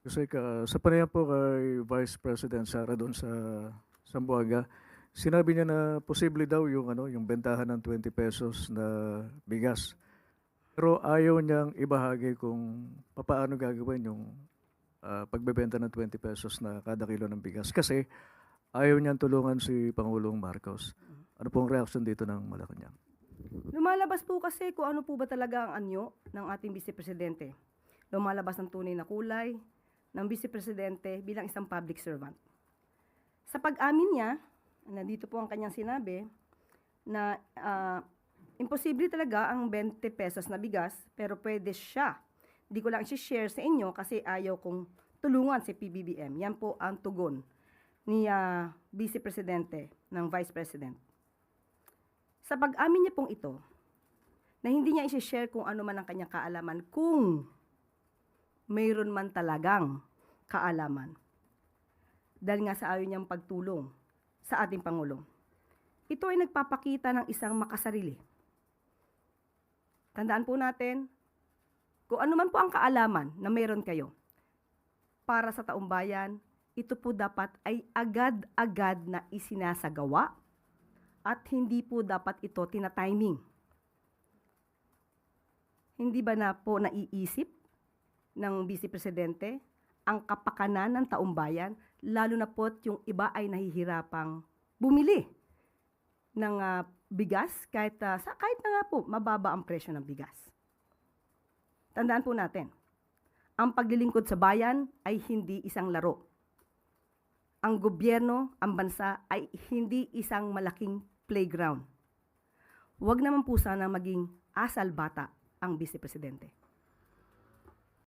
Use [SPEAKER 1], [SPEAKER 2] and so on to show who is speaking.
[SPEAKER 1] Kasi sa panayam po kay Vice President Sara doon sa Zamboanga, sinabi niya na posible daw yung yung bentahan ng 20 pesos na bigas. Pero ayaw niyang ibahagi kung papaano gagawin yung pagbebenta ng 20 pesos na kada kilo ng bigas. Kasi ayaw niyang tulungan si Pangulong Marcos. Ano pong reaction dito ng Malacanang?
[SPEAKER 2] Lumalabas po kasi kung ano po ba talaga ang anyo ng ating Vice Presidente. Lumalabas ang tunay na kulay ng Vice Presidente bilang isang public servant. Sa pag-amin niya, nandito po ang kanyang sinabi, na imposible talaga ang 20 pesos na bigas, pero pwede siya. Hindi ko lang i-share sa inyo kasi ayaw kong tulungan si PBBM. Yan po ang tugon ni Vice Presidente ng Vice President. Sa pag-amin niya pong ito, na hindi niya i-share kung ano man ang kanyang kaalaman, kung mayroon man talagang kaalaman. Dahil nga sa ayaw niyang pagtulong sa ating Pangulo. Ito ay nagpapakita ng isang makasarili. Tandaan po natin, kung ano man po ang kaalaman na mayroon kayo, para sa taong bayan, ito po dapat ay agad-agad na isinasagawa at hindi po dapat ito tina-timing. Hindi ba na po naiisip ng Vice Presidente ang kapakanan ng taong bayan, lalo na po yung iba ay nahihirapang bumili ng bigas kahit na nga po mababa ang presyo ng bigas. Tandaan po natin, ang paglilingkod sa bayan ay hindi isang laro. Ang gobyerno, ang bansa ay hindi isang malaking playground. Huwag naman po sana maging asal bata ang Vice Presidente.